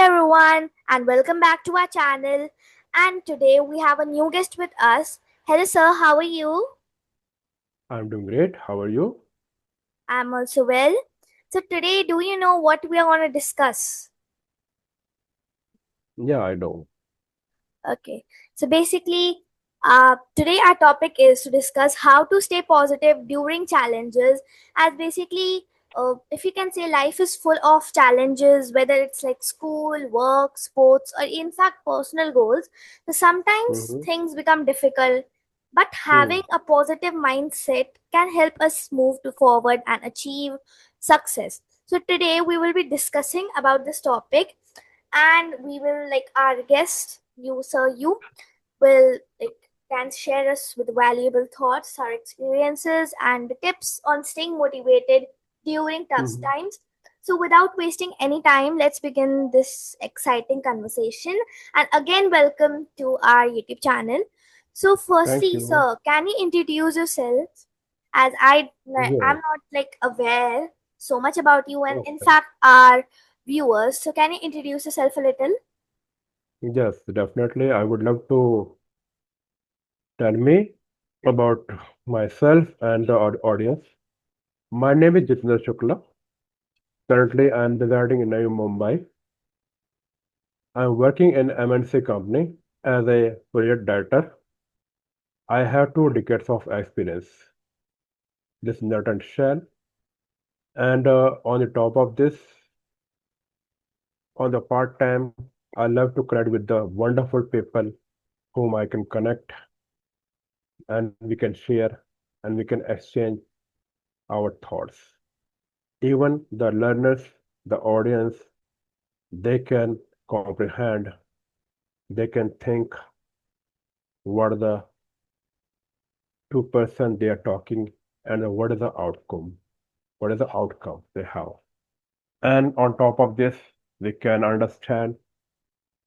everyone, and welcome back to our channel. And today we have a new guest with us. Hello, sir, how are you? I'm doing great. How are you? I'm also well. So, today, do you know what we are going to discuss? Yeah, I know. Okay, so basically, today our topic is to discuss how to stay positive during challenges. As basically, if you can say, life is full of challenges, whether it's like school, work, sports, or in fact personal goals. So sometimes Mm-hmm. things become difficult, but having Hmm. a positive mindset can help us move to forward and achieve success. So today we will be discussing about this topic, and we will like our guest you will like can share us with valuable thoughts, our experiences, and the tips on staying motivated during tough Hmm. times. So without wasting any time, let's begin this exciting conversation. And again, welcome to our YouTube channel. So Thank firstly, you. sir, can you introduce yourself, as I'm Yes. not like aware so much about you, and in Okay. fact our viewers. So can you introduce yourself a little? Yes, definitely. I would love to tell me about myself and the audience. My name is Jitendra Shukla. Currently, I'm residing in Navi Mumbai. I'm working in MNC company as a project director. I have 2 decades of experience. This is nut and shell. And on the top of this, on the part time, I love to connect with the wonderful people whom I can connect and we can share and we can exchange our thoughts. Even the learners, the audience, they can comprehend, they can think what the two person they are talking and what is the outcome, what is the outcome they have. And on top of this, we can understand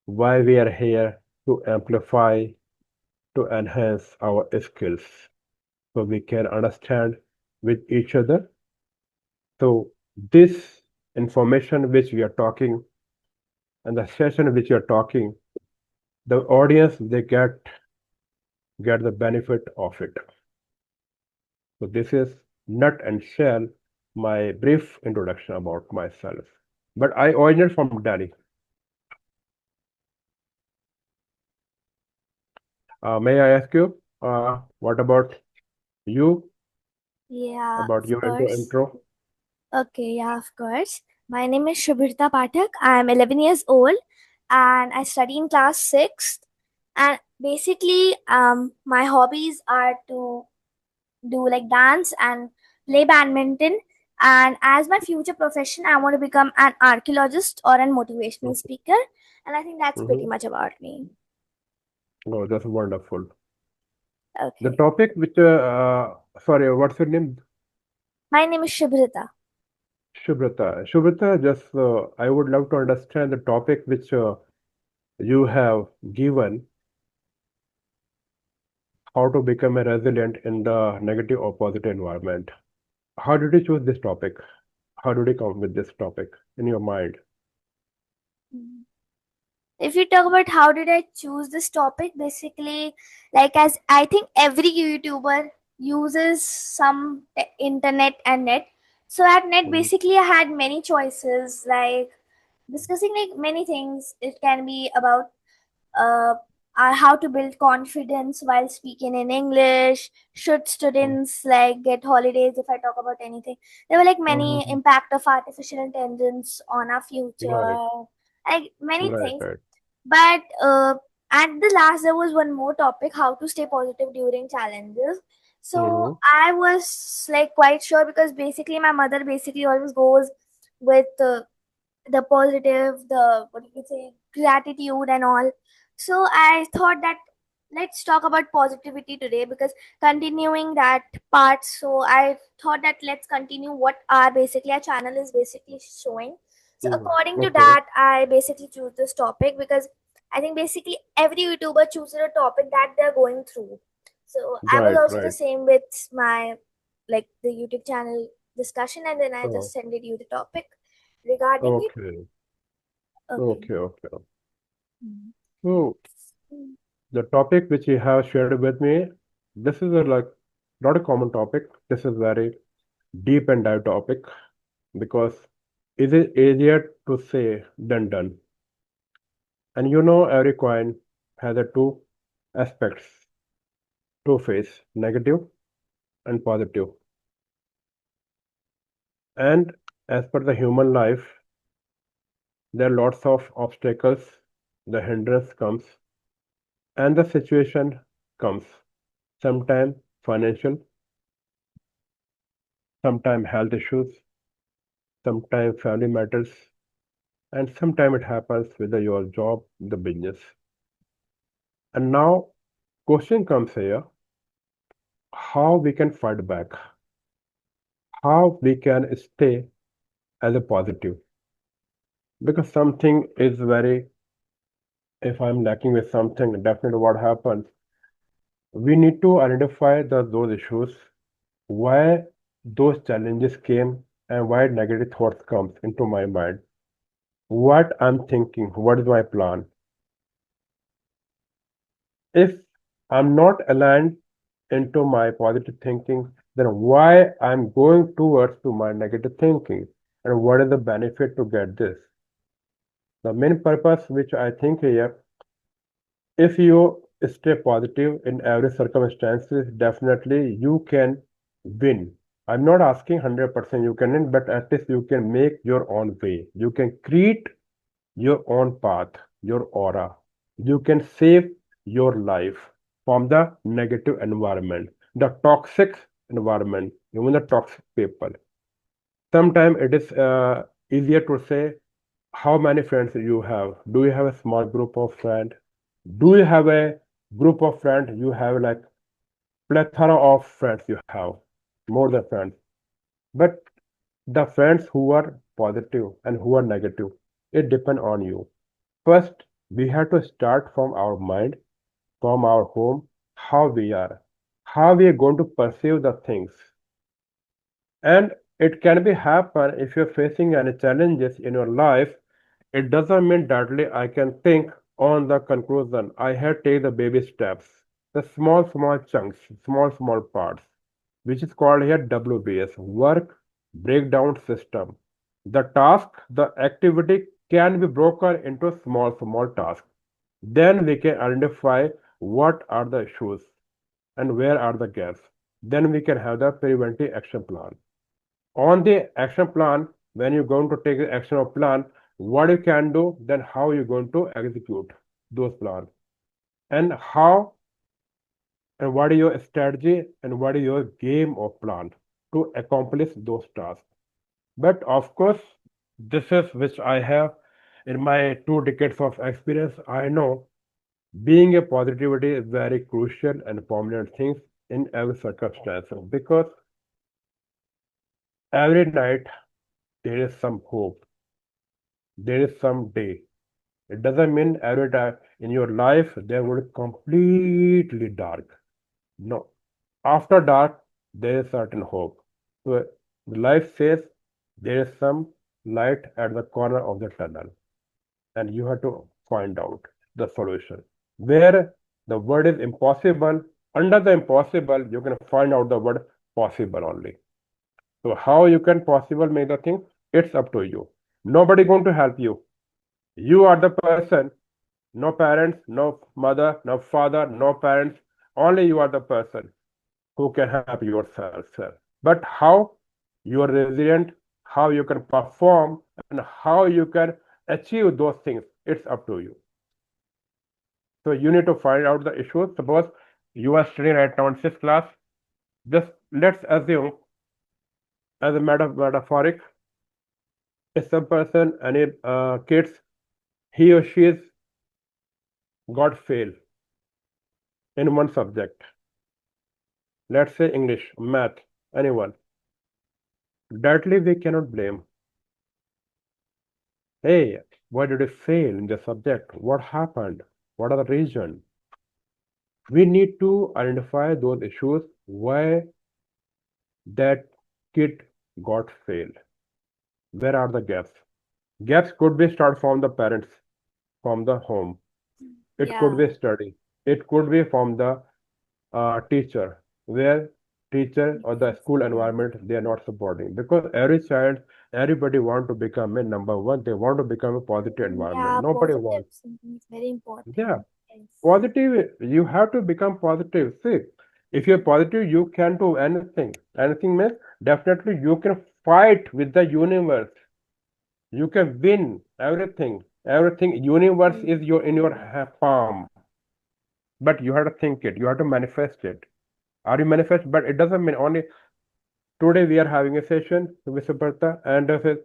why we are here to amplify, to enhance our skills so we can understand with each other. So this information which we are talking and the session which we are talking, the audience they get the benefit of it. So this is nut and shell my brief introduction about myself. But I originate from Delhi. May I ask you, what about you? Yeah, About of your course. intro? Okay, yeah, of course. My name is Shubhrita Pathak. I'm 11 years old and I study in class 6th. And basically, my hobbies are to do like dance and play badminton. And as my future profession, I want to become an archaeologist or a motivational Okay. speaker. And I think that's pretty Mm-hmm. much about me. Oh, that's wonderful. The Okay. topic which, sorry, what's your name? My name is Shubhrita. Shubhrata. Shubhrata, just I would love to understand the topic which you have given, how to become a resilient in the negative or positive environment. How did you choose this topic? How did you come with this topic in your mind? If you talk about how did I choose this topic, basically, like as I think every YouTuber uses some internet and net. So at net, Mm. basically, I had many choices, like discussing like many things. It can be about uh, how to build confidence while speaking in English. Should Mm. students like get holidays? If I talk about anything, there were like many Mhm. impact of artificial intelligence on our Right, future, like many right, things. right. But at the last, there was one more topic: how to stay positive during challenges. So Mm-hmm. I was like quite sure, because basically my mother basically always goes with the positive, the what you could say, gratitude and all. So I thought that let's talk about positivity today, because continuing that part. So I thought that let's continue what our channel is basically showing. So Mm. according to Okay. that, I basically choose this topic because I think basically every YouTuber chooses a topic that they're going through. So I was Right, also the right. same with my like the YouTube channel discussion, and then I Oh, just sent it you the topic regarding it. okay. Okay. Okay, okay. Mm. So Mm. the topic which you have shared with me, this is a like not a common topic. This is very deep and dive topic because it is easier to say than done. And you know every coin has a two aspects, two face, negative and positive. And as per the human life, there are lots of obstacles, the hindrance comes, and the situation comes. Sometimes financial, sometimes health issues, sometimes family matters, and sometimes it happens with your job, the business. And now question comes here, how we can fight back, how we can stay as a positive. Because something is very, if I'm lacking with something, definitely what happens, we need to identify those issues, why those challenges came and why negative thoughts comes into my mind. What I'm thinking, what is my plan? If I'm not aligned into my positive thinking, then why I'm going towards to my negative thinking and what is the benefit to get this? The main purpose which I think here, if you stay positive in every circumstances, definitely you can win. I'm not asking 100% you can win, but at least you can make your own way. You can create your own path, your aura. You can save your life from the negative environment, the toxic environment, even the toxic people. Sometimes it is easier to say how many friends you have. Do you have a small group of friends? Do you have a group of friends? You have like plethora of friends you have, more than friends. But the friends who are positive and who are negative, it depends on you. First, we have to start from our mind, from our home, how we are going to perceive the things. And it can be happen if you're facing any challenges in your life. It doesn't mean directly I can think on the conclusion. I have take the baby steps, the small chunks, small parts, which is called here WBS, work breakdown system. The task, the activity can be broken into small tasks. Then we can identify what are the issues and where are the gaps. Then we can have the preventive action plan. On the action plan, when you're going to take the action of plan, what you can do, then how you're going to execute those plans, and how and what is your strategy and what is your game of plan to accomplish those tasks. But of course, this is which I have in my 2 decades of experience. I know being a positivity is very crucial and prominent things in every circumstance because every night there is some hope, there is some day. It doesn't mean every time in your life there will be completely dark. No. After dark, there is certain hope. So the life says there is some light at the corner of the tunnel, and you have to find out the solution. Where the word is impossible, under the impossible, you can find out the word possible only. So how you can possible make the thing, it's up to you. Nobody going to help you. You are the person. No parents, no mother, no father, no parents. Only you are the person who can help yourself, sir. But how you are resilient, how you can perform, and how you can achieve those things, it's up to you. So you need to find out the issues. Suppose you are studying right now in sixth class. Just let's assume, as a metaphoric, if some person, any kids, he or she is got fail in one subject. Let's say English, math, anyone. Directly we cannot blame. Hey, why did you fail in the subject? What happened? What are the reasons? We need to identify those issues why that kid got failed. Where are the gaps? Gaps could be start from the parents, from the home. It could Yeah. be study. It could be from the teacher, where teacher or the Yes, school yes. environment they are not supporting, because every child, everybody want to become a number one. They want to become a positive environment. Yeah, Nobody positive wants. thinking is very Yeah, important. Yes. positive. You have to become positive. See, if you're positive, you can do anything. Anything means definitely you can fight with the universe. You can win everything. Everything. Universe is Mm. your in your palm. But you have to think it. You have to manifest it. Are you manifest? But it doesn't mean only today we are having a session with Suparta and says,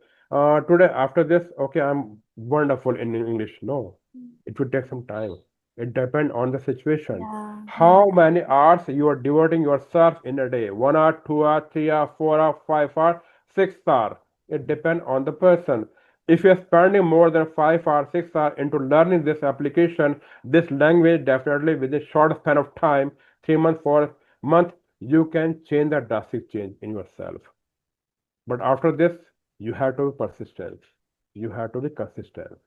today after this, okay, I'm wonderful in English. No, it will take some time. It depends on the situation. Yeah, yeah. How many hours you are devoting yourself in a day? 1 hour, 2 hour, 3 hour, 4 hour, 5 hour, 6 hour. It depends on the person. If you're spending more than 5 hours, 6 hours into learning this application, this language, definitely within a short span of time, 3 months, 4 months, you can change the drastic change in yourself. But after this, you have to be persistent. You have to be consistent.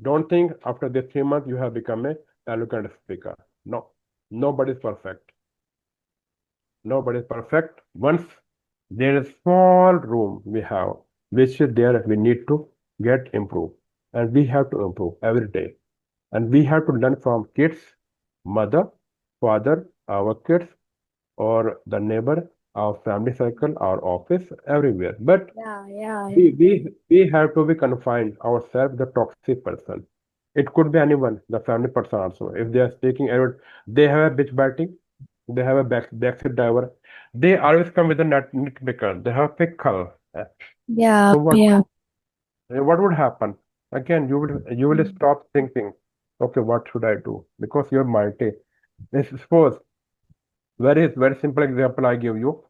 Don't think after the 3 months you have become a eloquent speaker. No, nobody is perfect. Nobody is perfect. Once there is small room we have, which is there we need to get improved. And we have to improve every day. And we have to learn from kids, mother, father, our kids, or the neighbor, our family circle, our office, everywhere. But Yeah, yeah, we have to be confined ourselves the toxic person. It could be anyone, the family person also. If they are speaking, they have a bitch batting, they have a backseat driver. They always come with a nitpicker. They have pickle. yeah, So yeah. what would happen? Again, you will stop thinking, okay, what should I do? Because you're mighty. Suppose very simple example I give you.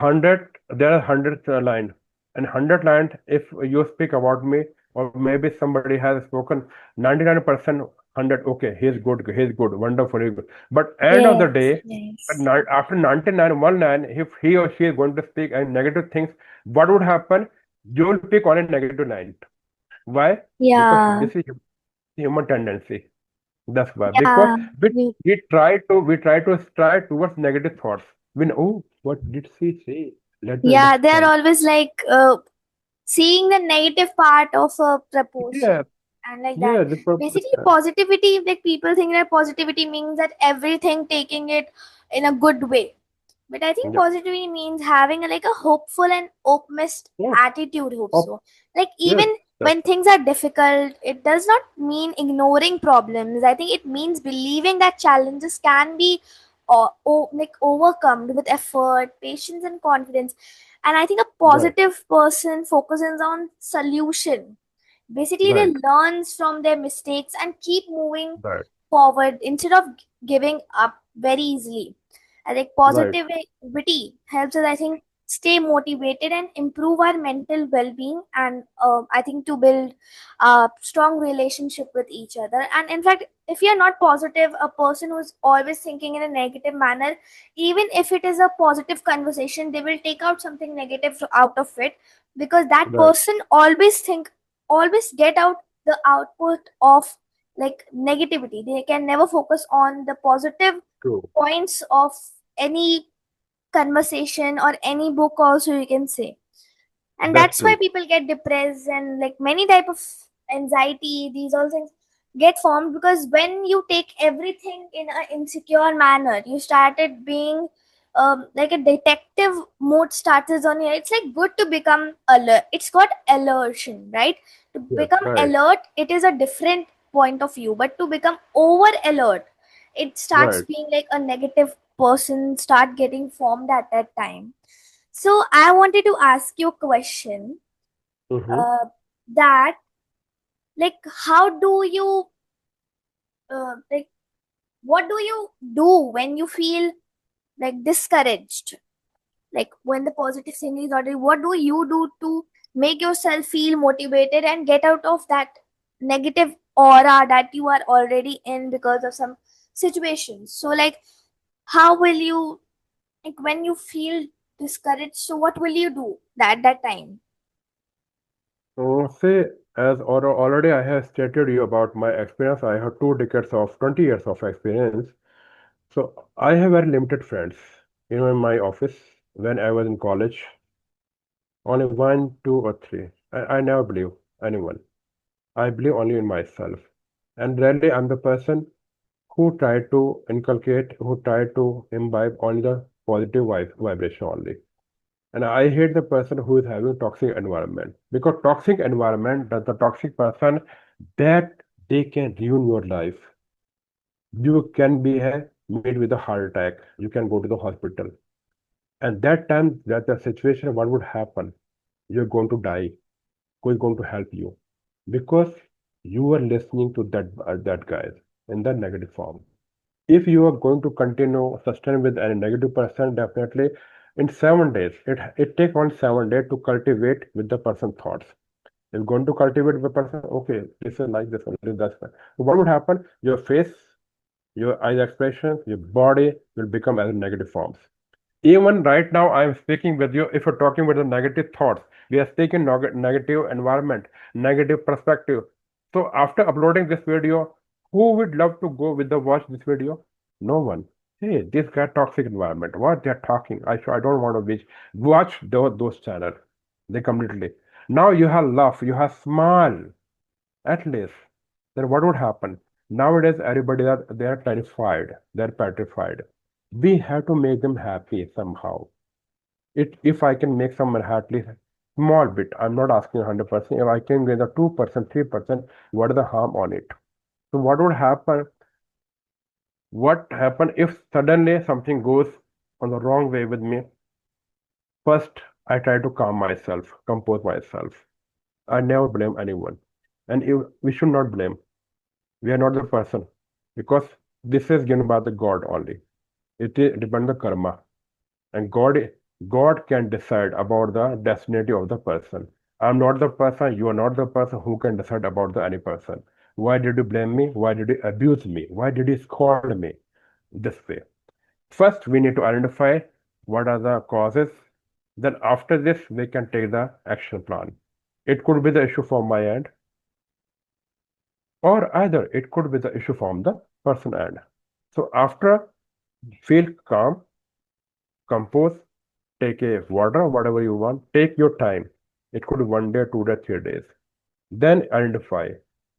100, there are 100 line, and 100 line, if you speak about me, or maybe somebody has spoken 99%, 100, okay, he's good, wonderful, he's good. But end of the Yes, day, yes. after 99 one line, if he or she is going to speak and negative things, what would happen? You will pick only negative line. Why? Because Yeah, this is human tendency. That's why. Because yeah. we You, we try to strive towards negative thoughts. When, oh, what did she say? Let me yeah, they're understand. always like seeing the negative part of a proportion Yeah, and like that. yeah, the purpose. Basically, positivity, like people think that positivity means that everything taking it in a good way. But I think Yeah. positivity means having like a hopeful and optimist Yes. attitude. Hope Oh, so. Like yes. even That's when things are difficult, it does not mean ignoring problems. I think it means believing that challenges can be like overcome with effort, patience, and confidence. And I think a right. positive person focuses on solution. Basically, they Right. learns from their mistakes and keep moving Right. forward instead of giving up very easily. I think Right. positivity helps us, I think, stay motivated and improve our mental well-being, and I think to build a strong relationship with each other. And in fact, if you're not positive, a person who's always thinking in a negative manner, even if it is a positive conversation, they will take out something negative out of it, because that Right. person always get out the output of like negativity. They can never focus on the positive True. points of any conversation or any book also, you can say. And That's that's why true. people get depressed and like many type of anxiety, these all things get formed, because when you take everything in an insecure manner, you started being like a detective mode starts on here. It's like good to become alert. It's got alertion, right? To Yes. become Right. alert, it is a different point of view, but to become over alert, it starts Right. being like a negative person start getting formed at that time. So I wanted to ask you a question, Mm-hmm. uh, that like how do you like what do you do when you feel like discouraged? Like when the positive thing is already, what do you do to make yourself feel motivated and get out of that negative aura that you are already in because of some situations? So like how will you, like when you feel discouraged, so what will you do at that time? Say, as already I have stated you about my experience, I have 2 decades of 20 years of experience. So I have very limited friends. In my office, when I was in college, only one, two, or three. I never believe anyone. I believe only in myself. And rarely I'm the person who try to inculcate, who try to imbibe only the positive vibration only. And I hate the person who is having toxic environment because toxic environment, the toxic person, that they can ruin your life. You can be made with a heart attack. You can go to the hospital. And that time, that the situation, what would happen? You're going to die. Who is going to help you? Because you are listening to that guy in the negative form. If you are going to continue sustain with any negative person, definitely in 7 days, it takes only 7 days to cultivate with the person thoughts. If you're going to cultivate with the person, okay, this is like this one, this that's fine. So what would happen? Your face, your eyes expressions, your body will become as negative forms. Even right now, I am speaking with you. If you're talking with the negative thoughts, we are speaking negative environment, negative perspective. So after uploading this video, who would love to go with the watch this video? No one. Hey, this guy toxic environment. What they're talking? I don't want to watch those channels. They completely. Now you have laugh, you have smile at least. Then what would happen? Nowadays, everybody they are terrified. They're petrified. We have to make them happy somehow. If I can make someone happy, small bit. I'm not asking 100%. If I can get the 2%, 3%, what is the harm on it? So what would happen? What happen if suddenly something goes on the wrong way with me? First, I try to calm myself, compose myself. I never blame anyone, and we should not blame. We are not the person because this is given by the God only. It is depend the karma, and God can decide about the destiny of the person. I'm not the person. You are not the person who can decide about the any person. Why did you blame me? Why did you abuse me? Why did you scold me this way? First, we need to identify what are the causes. Then after this, we can take the action plan. It could be the issue from my end, or either it could be the issue from the person end. So after feel calm, compose, take a water, whatever you want, take your time. It could be 1 day, 2 day, 3 days. Then identify.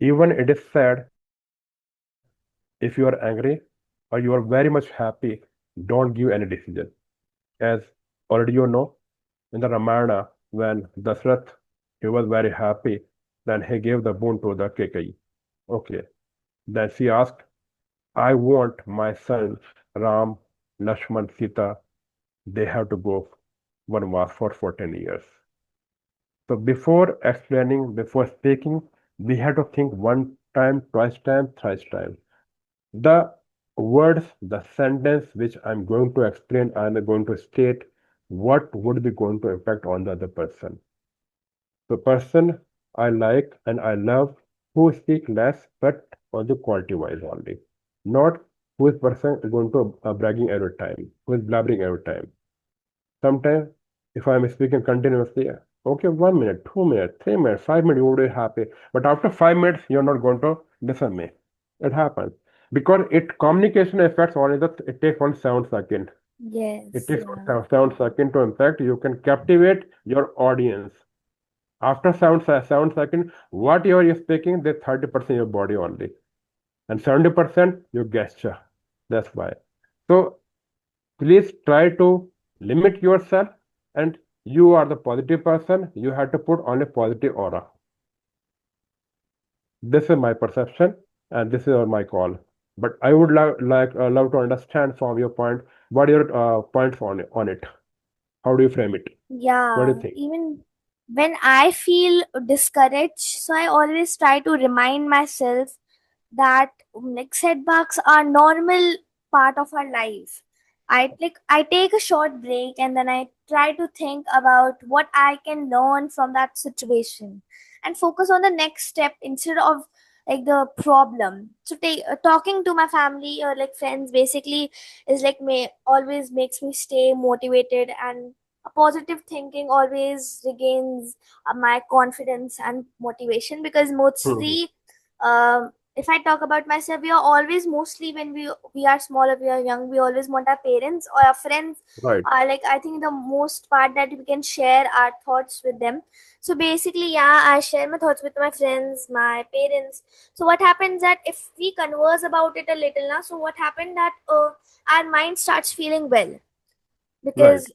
Even it is sad if you are angry or you are very much happy, don't give any decision. As already you know, in the Ramayana, when Dasrath he was very happy, then he gave the boon to the Kekai. Okay. Then she asked, I want my sons Ram, Lakshman, Sita, they have to go Vanvas for 14 years. So before explaining, before speaking, we have to think one time, twice time, thrice time. The words, the sentence which I'm going to explain, I'm going to state what would be going to impact on the other person. The person I like and I love who speak less but on the quality wise only. Not who is person going to bragging every time, who is blabbering every time. Sometimes if I'm speaking continuously, okay, 1 minute, 2 minutes, 3 minutes, 5 minutes, you will be happy. But after 5 minutes, you're not going to listen me. It happens. Because communication affects only it takes only 7 seconds. It Yes, takes only yeah. 7 seconds to impact. You can captivate your audience. After 7 seconds, whatever you're speaking, there's 30% your body only. And 70% your gesture. That's why. So please try to limit yourself, and you are the positive person. You have to put on a positive aura. This is my perception, and this is my call. But I would love to understand from your point, what are your points on it? How do you frame it? What do you Yeah, think? even when I feel discouraged, so I always try to remind myself that like setbacks are normal part of our life. I take a short break and then I try to think about what I can learn from that situation and focus on the next step instead of like the problem. So talking to my family or like friends basically is like may always makes me stay motivated and a positive thinking always regains my confidence and motivation, because Mhm. mostly, if I talk about myself, we are always, mostly when we are small or we are young, we always want our parents or our friends Right, are like, I think the most part that we can share our thoughts with them. So basically, yeah, I share my thoughts with my friends, my parents. So what happens that if we converse about it a little now, so what happened that our mind starts feeling well, right. because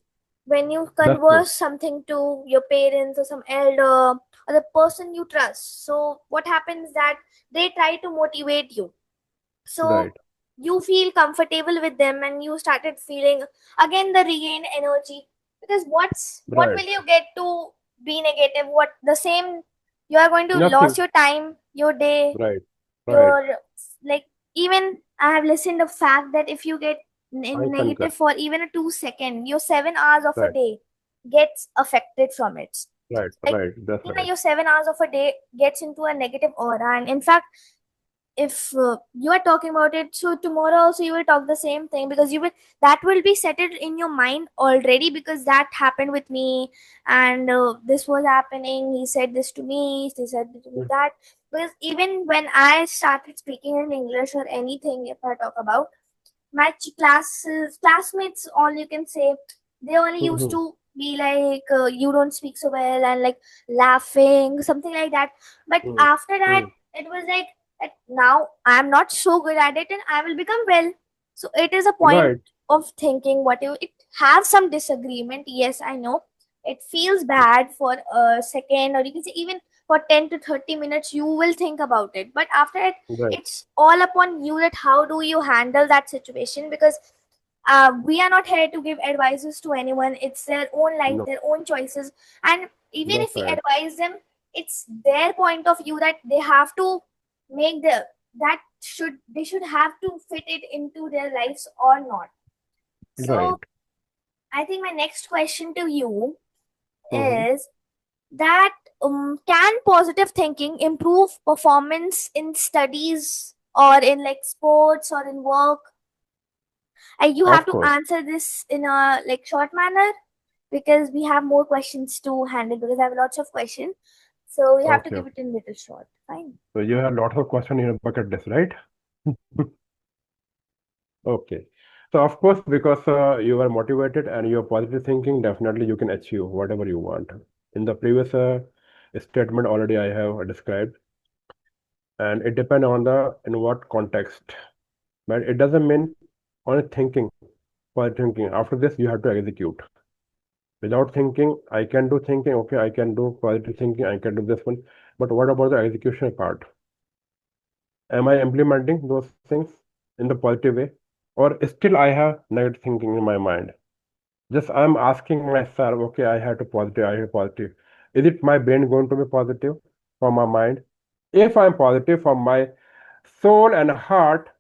when you That's true. converse something to your parents or some elder or the person you trust, so what happens that they try to motivate you, so Right, you feel comfortable with them and you started feeling again the regained energy, because what right. will you get to be negative? What the same, you are going to lose Nothing. your time, your day, Right, right. your, like, even I have listened the fact that if you get I in concur. negative for even a 2 second, your 7 hours of a Right, day gets affected from it. right, Like, right. That's right. your 7 hours of a day gets into a negative aura, and in fact, if you are talking about it, so tomorrow also you will talk the same thing, because you will, that will be settled in your mind already, because that happened with me, and this was happening, he said this to me, he said to me Mm. that. Because even when I started speaking in English or anything, if I talk about my classmates, all you can say, they only used Mhm. to be like, you don't speak so well, and like laughing, something like that. But Mm. after that, Mm. it was like that now I'm not so good at it and I will become well. So it is a point Right. of thinking what you, it have some disagreement. Yes, I know. It feels bad for a second, or you can say even for 10 to 30 minutes, you will think about it. But after it, Right. it's all upon you that how do you handle that situation, because we are not here to give advices to anyone. It's their own life, No, their own choices, and even that's if we right. advise them, it's their point of view that they have to make that should, they should have to fit it into their lives or not. Right. So I think my next question to you Mhm. is that, can positive thinking improve performance in studies or in like sports or in work? You have Of to course. answer this in a like short manner, because we have more questions to handle, because I have lots of questions, so we have to Okay, give it okay. in little short. Fine. So you have lots of questions in your bucket list, right? Okay. So of course, because you are motivated and you are positive thinking, definitely you can achieve whatever you want. In the previous statement already I have described, and it depends on the in what context. But it doesn't mean only thinking, positive thinking. After this, you have to execute. Without thinking, I can do thinking, okay, I can do positive thinking, I can do this one. But what about the execution part? Am I implementing those things in the positive way? Or still I have negative thinking in my mind? Just I'm asking myself, okay, I have to positive, I have positive. Is it my brain going to be positive from my mind? If I'm positive from my soul and heart,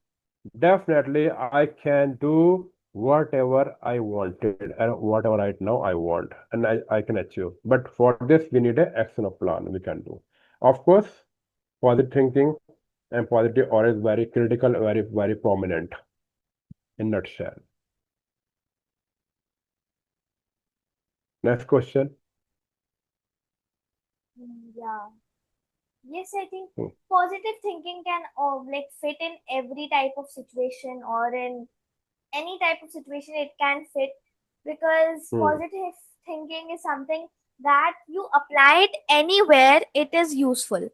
definitely I can do whatever I wanted and whatever right now I want and I can achieve. But for this, we need an action of plan we can do. Of course, positive thinking and positive aura is very critical, very, very prominent in nutshell. Next question. Yeah. Yes, I think Hmm. positive thinking can like fit in every type of situation, or in any type of situation it can fit, because Hmm. positive thinking is something that you apply it anywhere it is useful,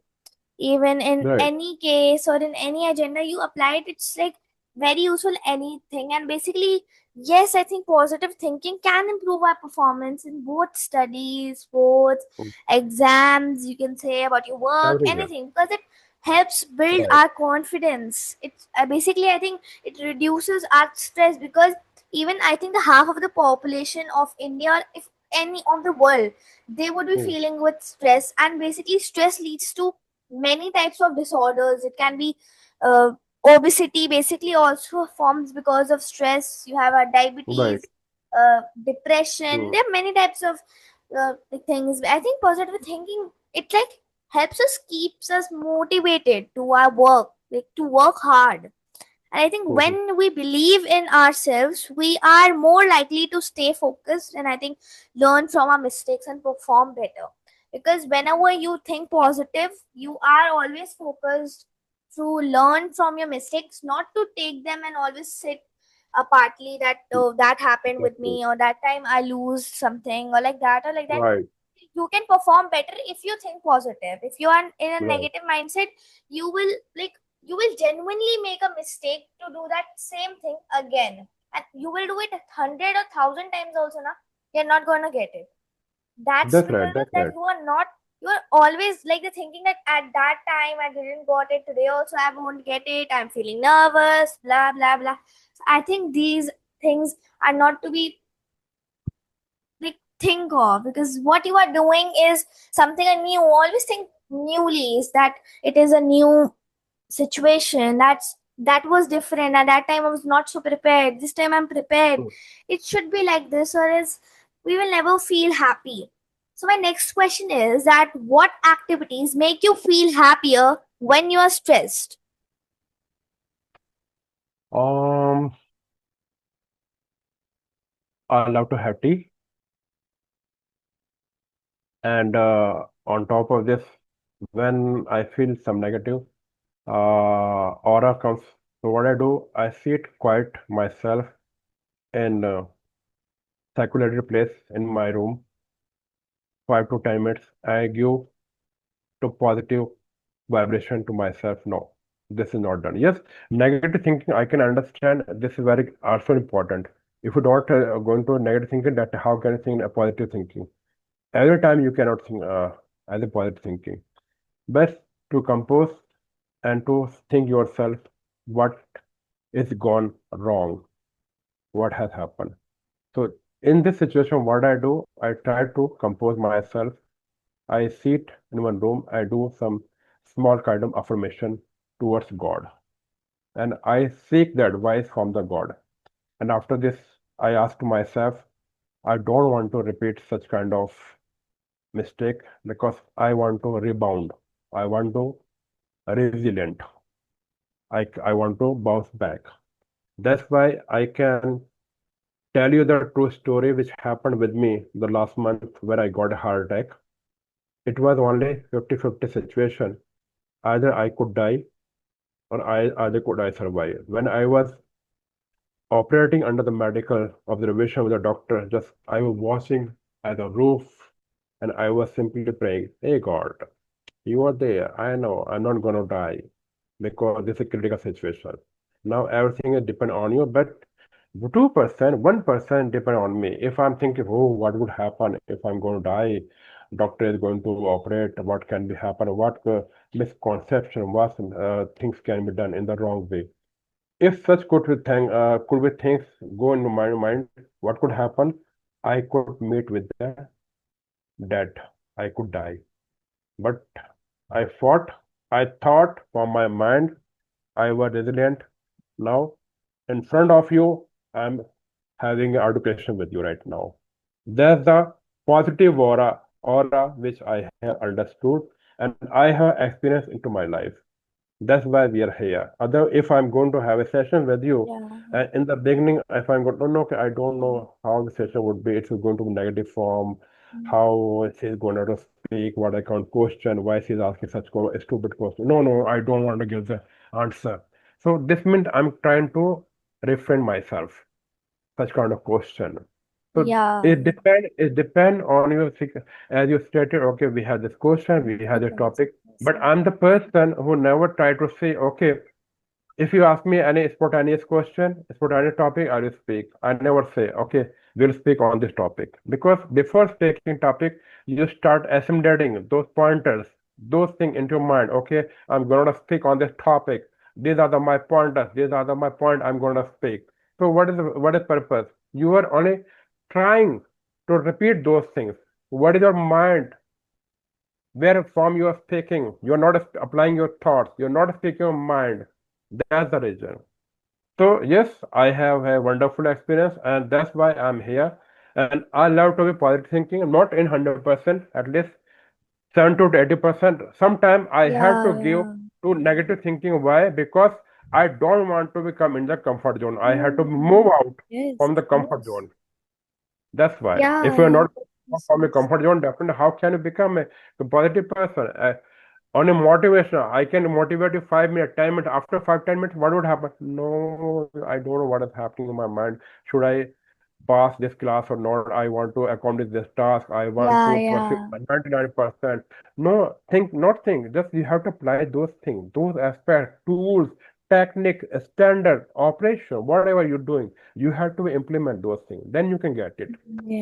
even in Right. any case or in any agenda you apply it, it's like very useful anything. And basically, yes, I think positive thinking can improve our performance in both studies, sports, Hmm. exams, you can say about your work, Everywhere. anything, because it helps build Right. our confidence. It's basically, I think it reduces our stress, because even I think the half of the population of India, if any of the world, they would be Hmm. feeling with stress, and basically stress leads to many types of disorders. It can be uh, obesity, basically also forms because of stress. You have a Right. diabetes, depression. Hmm. There are many types of things. I think positive thinking, it like helps us, keeps us motivated to our work, like to work hard. And I think Mhm. when we believe in ourselves, we are more likely to stay focused and I think learn from our mistakes and perform better. Because whenever you think positive, you are always focused to learn from your mistakes, not to take them and always sit partly that oh, that happened with Exactly. me, or that time I lose something, or like that, or like that. Right, You can perform better if you think positive. If you are in a right. negative mindset, you will like you will genuinely make a mistake to do that same thing again, and you will do it 100 or 1,000 times also. Now you're not gonna get it. That's That's right. because of That's that right. you are not. You are always like the thinking that at that time I didn't got it, today also I won't get it, I'm feeling nervous, blah blah blah. So I think these things are not to be like think of, because what you are doing is something new. Always think newly, is that it is a new situation that was different. At that time I was not so prepared, this time I'm prepared. Mm. It should be like this, or else we will never feel happy. So my next question is that what activities make you feel happier when you are stressed? Um, I love to have tea, and on top of this, when I feel some negative aura comes, so what I do, I sit quiet myself in a secluded place in my room, 5 to 10 minutes. I give to positive vibration to myself. No, this is not done. Yes, negative thinking, I can understand. This is very also important. If you don't go into negative thinking, that how can you think a positive thinking? Every time you cannot think as a positive thinking. Best to compose and to think yourself what is gone wrong, what has happened. So in this situation, what I do, I try to compose myself. I sit in one room, I do some small kind of affirmation towards God, and I seek the advice from the God. And after this, I ask to myself, I don't want to repeat such kind of mistake because I want to rebound. I want to resilient. I want to bounce back. That's why I can tell you the true story which happened with me the last month when I got a heart attack. It was only 50-50 situation. Either I could die or either could I survive. When I was operating under the medical observation with the doctor, just I was watching at the roof and I was simply praying, hey God, you are there. I know I'm not gonna die because this is a critical situation. Now everything is depend on you, but 2%, 1% depend on me. If I'm thinking, oh, what would happen if I'm going to die? Doctor is going to operate. What can be happen? What misconception? What things can be done in the wrong way? If such could be things go into my mind, what could happen? I could meet with the death. I could die. But I fought. I thought from my mind. I was resilient. Now, in front of you, I'm having an education with you right now. There's the positive aura which I have understood and I have experienced into my life. That's why we are here. Other, if I'm going to have a session with you, Yeah. and in the beginning, if I'm going, no, no, okay, I don't know how the session would be. It's going to be negative form, how she's going to speak, what I can't question, why she's asking such stupid question. No, no, I don't want to give the answer. So this means I'm trying to refrain myself such kind of question. So Yeah. it depend on your as you stated, okay, we have this question, we have this Depends. topic, Yes, but yes. I'm the person who never try to say, okay, if you ask me any spontaneous question, spontaneous topic, I will speak. I never say, okay, we'll speak on this topic. Because before speaking topic, you start assimilating those pointers, those things into your mind. Okay, I'm gonna speak on this topic. These are my pointers. These are my point I'm gonna speak. So what is purpose? You are only trying to repeat those things. What is your mind? Where from you are speaking? You're not applying your thoughts. You're not speaking your mind. That's the reason. So yes, I have a wonderful experience, and that's why I'm here. And I love to be positive thinking, not in 100%, at least 70 to 80%. Sometimes I have to Yeah, give yeah. to negative thinking. Why? Because I don't want to become in the comfort zone. I have to move out Yes, from the of comfort course. zone. That's why. If Yeah, you're yeah. not Makes from a sense. comfort zone, definitely how can you become a positive person? On a motivation, I can motivate you 5 minutes, 10 minutes. After 5, 10 minutes, what would happen? No, I don't know what is happening in my mind. Should I pass this class or not? I want to accomplish this task. I want Yeah, to pursue yeah. 99%. No, not think. Just you have to apply those things, those aspects, tools, technique, standard, operation, whatever you're doing. You have to implement those things. Then you can get it.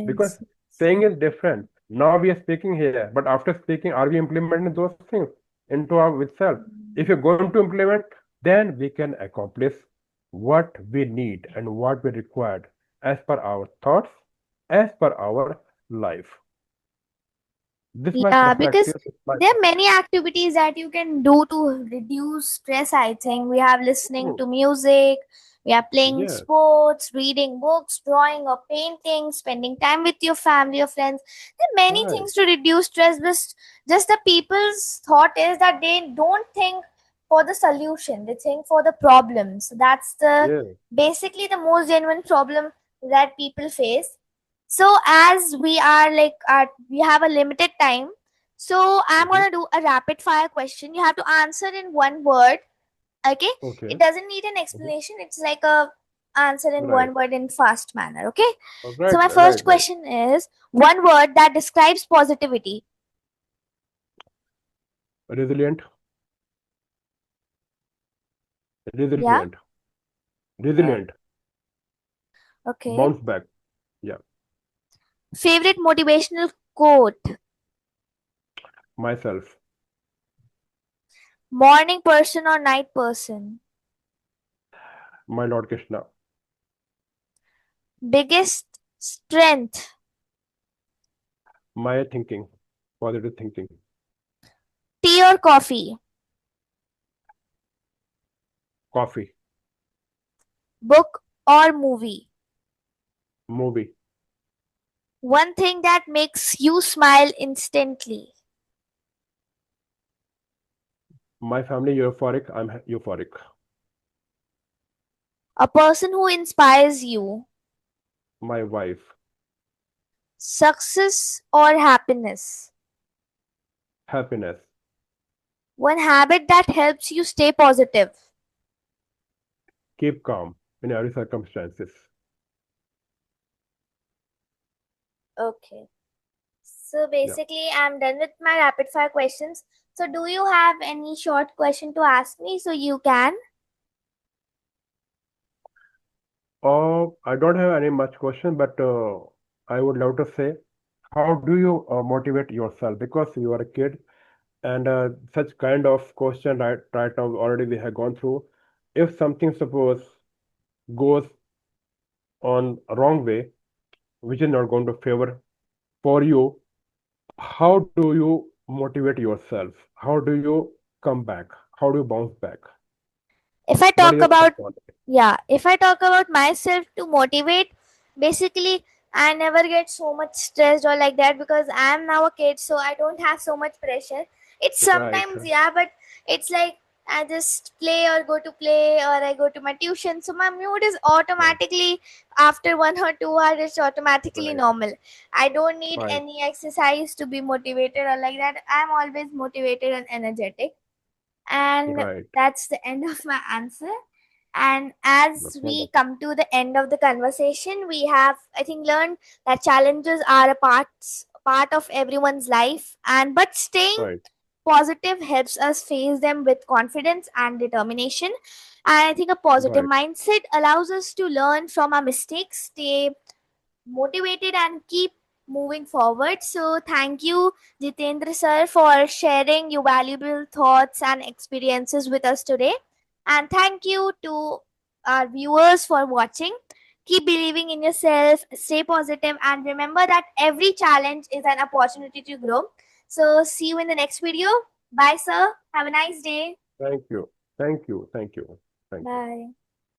Because Yes. saying is different. Now we are speaking here, but after speaking, are we implementing those things into our itself? If you're going to implement, then we can accomplish what we need and what we required as per our thoughts, as per our life. This my Yeah, because perspective. This my there are many activities that you can do to reduce stress, I think. We have listening oh, to music, we are playing yes, sports, reading books, drawing or painting, spending time with your family or friends. There are many right, things to reduce stress, but just the people's thought is that they don't think for the solution, they think for the problem. So that's the yes, basically the most genuine problem that people face. So as we are like we have a limited time, so I'm hmm, gonna do a rapid fire question. You have to answer in one word. Okay, it okay, doesn't need an mhm, explanation. It's like a answer in right, one word in fast manner. Okay, so right, my first right, right. question is one word that describes positivity. Resilient, Yeah. resilient, Uh, resilient, okay. bounce back. Yeah, Favorite motivational quote. myself, Morning person or night person. my Lord Krishna, Biggest strength. my thinking, positive thinking, Tea or coffee. coffee, Book or movie. movie, One thing that makes you smile instantly. my family euphoric, I'm euphoric, A person who inspires you. my wife, Success or happiness. happiness, One habit that helps you stay positive. keep calm in every circumstances. Okay. So Yeah. basically, I'm done with my rapid fire questions. So, do you have any short question to ask me? So, you can. I don't have any much question, but I would love to say, how do you motivate yourself? Because you are a kid, and such kind of question right now already we have gone through. If something suppose goes on a wrong way, which is not going to favor for you, how do you motivate yourself? How do you come back? How do you bounce back? If I What talk are your about, thoughts on it? yeah, if I talk about myself to motivate, basically, I never get so much stressed or like that because I am now a kid, so I don't have so much pressure. It's Right, sometimes, yeah, but it's like I just play or go to play or I go to my tuition. So my mood is right, automatically after 1 or 2 hours, it's automatically right, normal. I don't need right, any exercise to be motivated or like that. I'm always motivated and energetic. And right. that's the end of my answer. And as That's we wonderful. come to the end of the conversation, we have, I think, learned that challenges are a part of everyone's life, and but staying Right, positive helps us face them with confidence and determination. And I think a positive right. mindset allows us to learn from our mistakes, stay motivated and keep moving forward. So, thank you, Jitendra sir, for sharing your valuable thoughts and experiences with us today. And thank you to our viewers for watching. Keep believing in yourself, stay positive, and remember that every challenge is an opportunity to grow. So, see you in the next video. Bye, sir. Have a nice day. Thank you. Thank you. Thank you. Thank you. Bye.